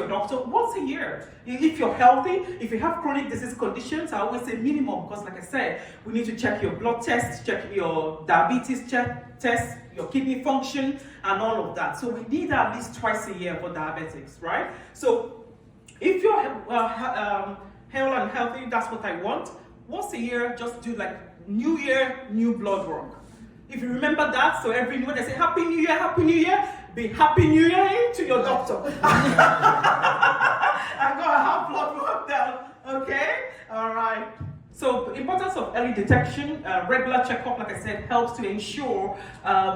your doctor once a year. If you're healthy, if you have chronic disease conditions, I always say minimum, because like I said, we need to check your blood test, check your diabetes test, your kidney function, and all of that. So we need at least twice a year for diabetics, right? So if you're hale and healthy, that's what I want. Once a year, just do like New Year, new blood work. If you remember that, so every when they say Happy New Year, be Happy New Year to your doctor. I'm gonna have blood work done, okay? All right. So the importance of early detection, regular checkup, like I said, helps to ensure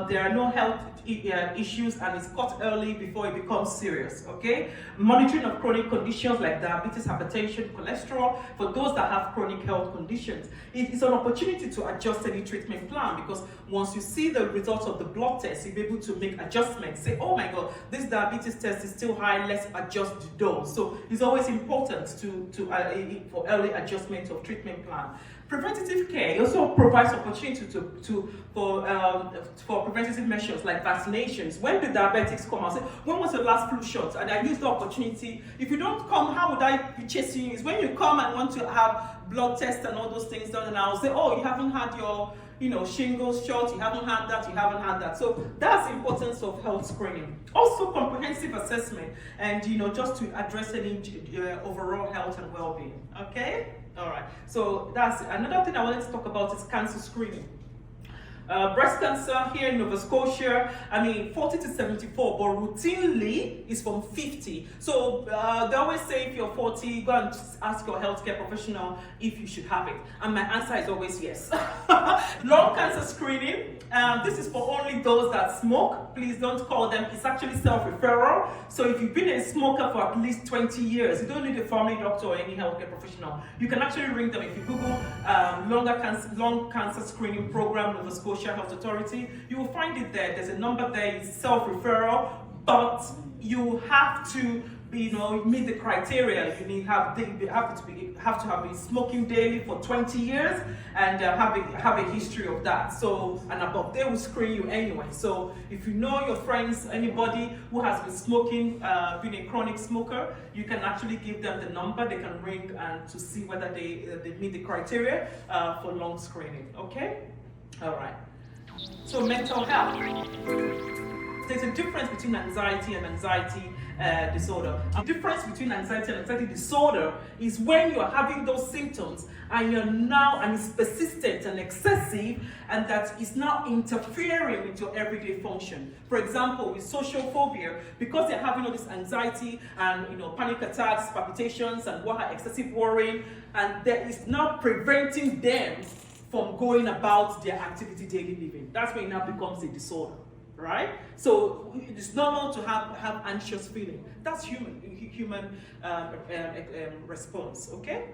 there are no health issues, and it's caught early before it becomes serious, okay? Monitoring of chronic conditions like diabetes, hypertension, cholesterol, for those that have chronic health conditions. It is an opportunity to adjust any treatment plan, because once you see the results of the blood test, you'll be able to make adjustments. Say, oh my God, this diabetes test is still high, let's adjust the dose. So it's always important for early adjustment of treatment plan. Preventative care also provides opportunity for preventative measures like vaccinations. When the diabetics come out, say, when was the last flu shot? And I use the opportunity. If you don't come, how would I be chasing you? It's when you come and want to have blood tests and all those things done, and I'll say, oh, you haven't had your shingles shot, you haven't had that, you haven't had that. So that's the importance of health screening. Also comprehensive assessment, and just to address any overall health and well-being, okay? All right, so that's another thing I wanted to talk about is cancer screening. Breast cancer here in Nova Scotia, 40 to 74, but routinely is from 50. So they always say if you're 40, go and ask your healthcare professional if you should have it. And my answer is always yes. Lung cancer screening, this is for only those that smoke. Please don't call them, it's actually self-referral. So if you've been a smoker for at least 20 years, you don't need a family doctor or any healthcare professional. You can actually ring them. If you Google lung cancer screening program, Nova Scotia Health Authority, you will find it there. There's a number there, it's self-referral, but you have to meet the criteria. You have to have been smoking daily for 20 years and have a history of that. So, and above, they will screen you anyway. So if you know your friends, anybody who has been smoking, been a chronic smoker, you can actually give them the number. They can ring and to see whether they meet the criteria for lung screening. Okay. All right. So mental health. There's a difference between anxiety and anxiety disorder. The difference between anxiety and anxiety disorder is when you're having those symptoms and it's persistent and excessive, and that is now interfering with your everyday function. For example, with social phobia, because they're having all this anxiety and panic attacks, palpitations, and excessive worrying, and that is now preventing them from going about their activity daily living. That's when it now becomes a disorder, right? So it's normal to have anxious feeling. That's human response, okay?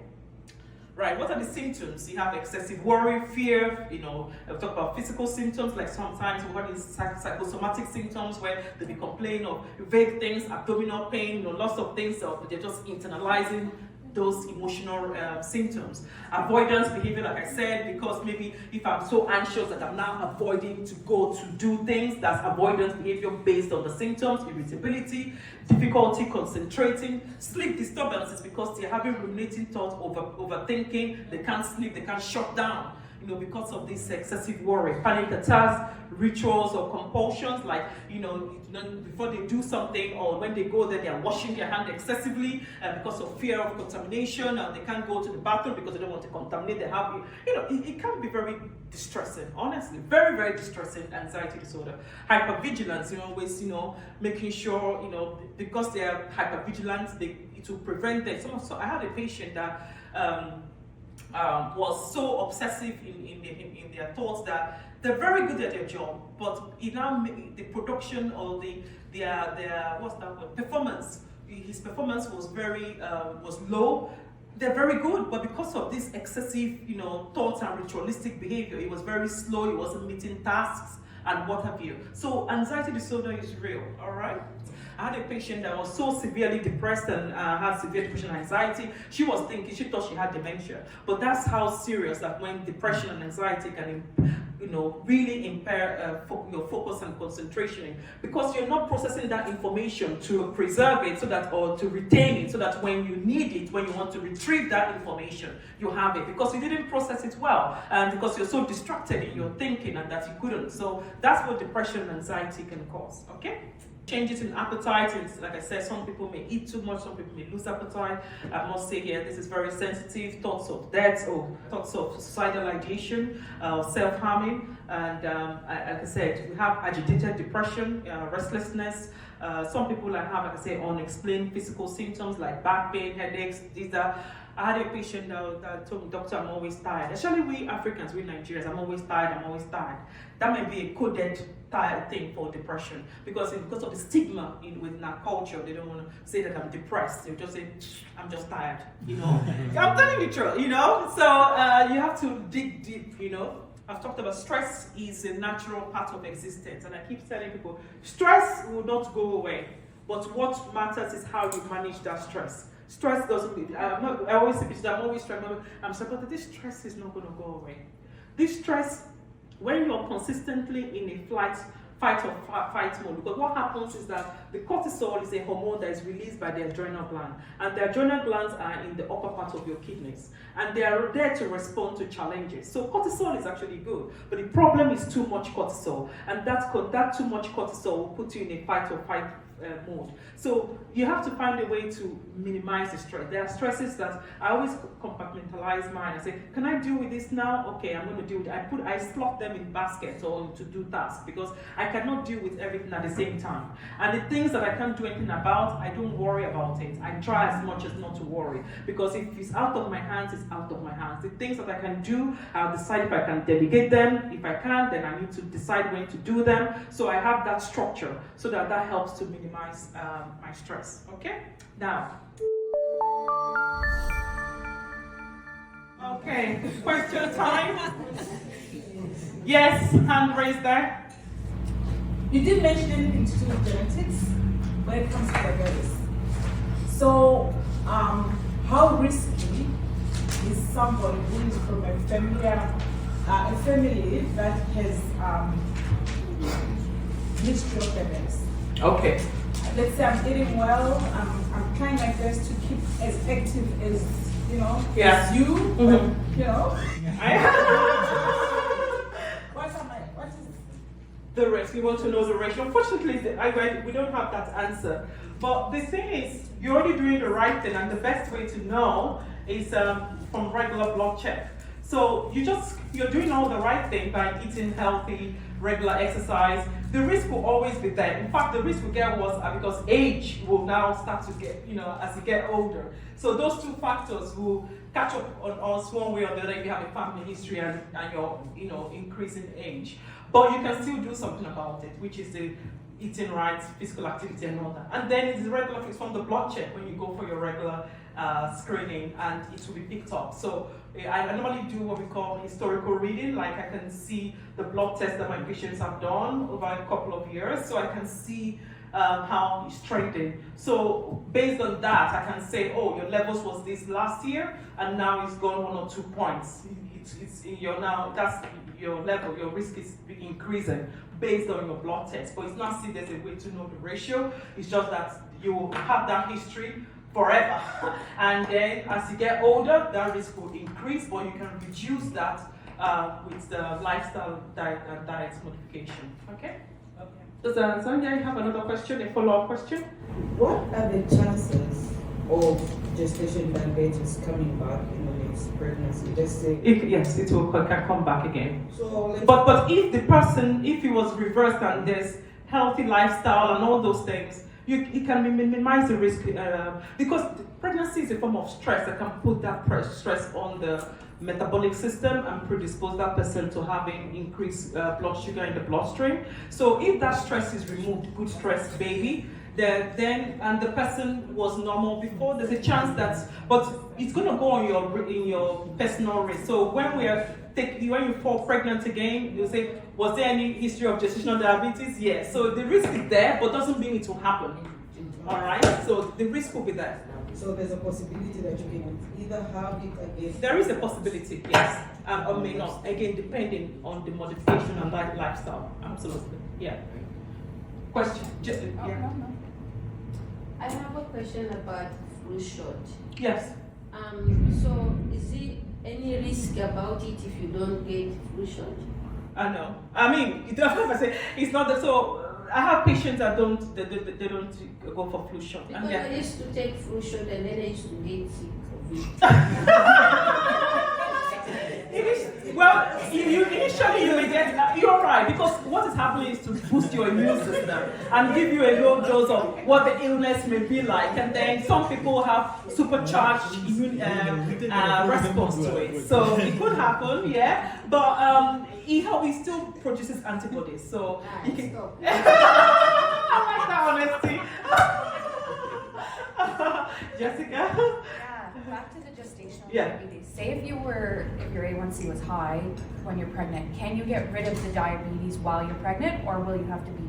Right, what are the symptoms? You have excessive worry, fear, I'll talk about physical symptoms, like sometimes we have these psychosomatic symptoms where they be complaining of vague things, abdominal pain, lots of things, they're just internalizing those emotional symptoms. Avoidance behavior, like I said, because maybe if I'm so anxious that I'm now avoiding to go to do things, that's avoidance behavior based on the symptoms. Irritability, difficulty concentrating, sleep disturbances because they're having ruminating thoughts, overthinking, they can't sleep, they can't shut down, because of this excessive worry. Panic attacks, rituals or compulsions, like, before they do something or when they go there, they are washing their hand excessively because of fear of contamination, and they can't go to the bathroom because they don't want to contaminate their habit. It can be very distressing, honestly, very, very distressing anxiety disorder. Hypervigilance, always, making sure, because they are hypervigilant, it will prevent them. So I had a patient that was so obsessive in their thoughts that they're very good at their job, but the production or their what's that word? Performance. His performance was was low. They're very good, but because of this excessive, thoughts and ritualistic behavior, it was very slow. It wasn't meeting tasks and what have you. So anxiety disorder is real. All right. I had a patient that was so severely depressed and had severe depression and anxiety. She thought she had dementia. But that's how serious that when depression and anxiety can really impair your focus and concentration, because you're not processing that information to preserve it or to retain it, so that when you need it, when you want to retrieve that information, you have it, because you didn't process it well, and because you're so distracted in your thinking and that you couldn't. So that's what depression and anxiety can cause. Okay? Changes in appetite, and like I said, some people may eat too much, some people may lose appetite. I must say here, this is very sensitive. Thoughts of death or thoughts of suicidal ideation, self-harming, and like I said, we have agitated depression, restlessness. Some people have, like I say, unexplained physical symptoms like back pain, headaches, these are. I had a patient that told me, "Doctor, I'm always tired." Especially we Africans, we Nigerians, I'm always tired. That may be a coded tired thing for depression, because of the stigma within our culture. They don't want to say that I'm depressed. They'll just say, "I'm just tired." I'm telling you the truth. So you have to dig deep. I've talked about stress is a natural part of existence, and I keep telling people, stress will not go away, but what matters is how you manage that stress. Stress doesn't. I always say, I'm always trying. I'm saying, but this stress is not going to go away. This stress, when you're consistently in a fight or fight mode, because what happens is that the cortisol is a hormone that is released by the adrenal gland, and the adrenal glands are in the upper part of your kidneys, and they are there to respond to challenges. So cortisol is actually good, but the problem is too much cortisol, and that too much cortisol will put you in a fight or fight mode. So you have to find a way to minimize the stress. There are stresses that I always compartmentalize mine. I say, can I deal with this now? Okay, I'm going to deal with it. I slot them in baskets or to do tasks, because I cannot deal with everything at the same time. And the things that I can't do anything about, I don't worry about it. I try as much as not to worry, because if it's out of my hands, it's out of my hands. The things that I can do, I'll decide if I can delegate them. If I can't, then I need to decide when to do them. So I have that structure, so that helps to minimize my stress. Okay? Now. Okay, question time. Yes, hand raised there. You didn't mention anything to do with genetics when it comes to diabetes. So, how risky is somebody who is from a family that has history of diabetes? Okay. Let's say I'm eating well, I'm trying my best to keep as active as as you, Mm-hmm. What is the risk? You want to know the ratio? Unfortunately, we don't have that answer. But the thing is, you're already doing the right thing, and the best way to know is from regular blood check. So you're doing all the right thing by eating healthy, regular exercise. The risk will always be there. In fact, the risk will get worse because age will now start to get, as you get older. So those two factors will catch up on us one way or the other if you have a family history and you're, increasing age. But you can still do something about it, which is the eating right, physical activity and all that. And then it's regular, it's from the blood check when you go for your regular screening, and it will be picked up. So I normally do what we call historical reading, like I can see the blood tests that my patients have done over a couple of years, so I can see how it's trending. So based on that, I can say, oh, your levels was this last year, and now it's gone 1 or 2 points. It's in your now, that's your level, your risk is increasing based on your blood test. But it's not seen as a way to know the ratio. It's just that you have that history forever. And then as you get older, that risk will increase, but you can reduce that with the lifestyle diet modification. Okay? Does Zambia have another question, a follow-up question? What are the chances of gestation diabetes coming back in the next pregnancy? Let's say Yes, it will can come back again. So but if the person, if it was reversed and there's healthy lifestyle and all those things, it can minimize the risk because pregnancy is a form of stress that can put that stress on the metabolic system and predispose that person to having increased blood sugar in the bloodstream. So if that stress is removed, good stress baby, then and the person was normal before, there's a chance that, but it's going to go on your personal risk. So when you fall pregnant again, you say, was there any history of gestational diabetes? Yes. So the risk is there, but doesn't mean it will happen. All right, so the risk will be there. So there's a possibility that you can either have it again. There is a possibility, yes, or may not. Again, depending on the modification and lifestyle. Absolutely, yeah. Question? Just, Oh, yeah. no. I have a question about flu shot. Yes. So is there any risk about it if you don't get flu shot? I know. I mean, you don't have to say it's not that. So I have patients that they don't go for flu shot. Because I used to take flu shot and then I used to get sick of Well, initially you may get, you're right, because what is happening is to boost your immune system and give you a low dose of what the illness may be like, and then some people have supercharged immune response to it. So it could happen, yeah, but it still produces antibodies, so you can. Stop. I like that honesty. Jessica? Yeah, back to the gestational Yeah. diabetes. Say if your A1C was high when you're pregnant, can you get rid of the diabetes while you're pregnant, or will you have to be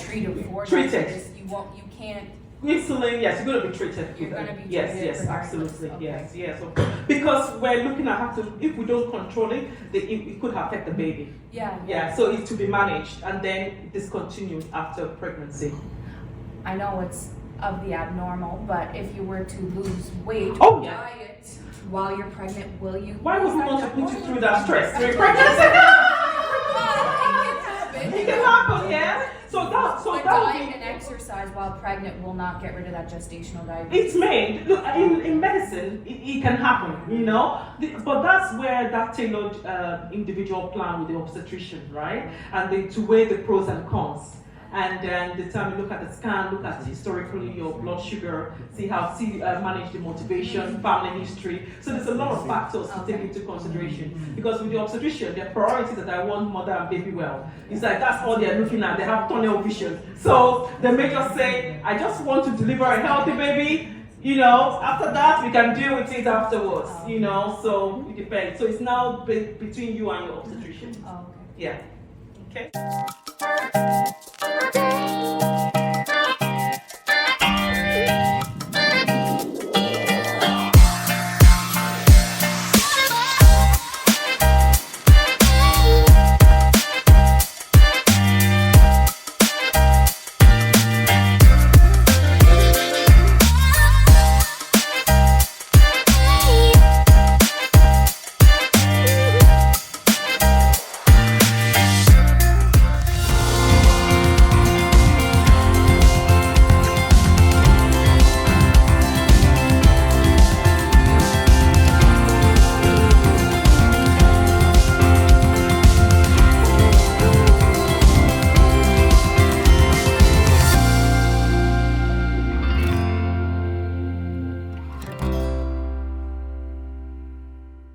treated for Treated. diabetes? You can't. Insulin, yes, you're going to be treated. You're gonna be yes, treated yes, regardless. absolutely, Okay. yes. Okay. Because we're looking at if we don't control it, it could affect the baby. Yeah. Yeah, so it's to be managed and then discontinued after pregnancy. I know it's of the abnormal, but if you were to lose weight Oh, or yeah. diet while you're pregnant, will you? Why would we want to put you through that stress during Well, pregnancy? it can happen. It can happen, yeah. So But that diet would and be. exercise while pregnant will not get rid of that gestational diabetes. It's made. Look, in medicine, it can happen, you know. But that's where that tailored individual plan with the obstetrician, right? And to weigh the pros and cons. And then determine, look at the scan, look at historically your blood sugar, manage the motivation, family history. So there's a lot of factors to take into consideration. Because with the obstetrician, their priority is that I want mother and baby well. It's like that's all they're looking at. They have tunnel vision. So they may just say, I just want to deliver a healthy baby. You know, after that we can deal with it afterwards. You know, so it depends. So it's now between you and your obstetrician. Oh, okay. Yeah. Okay.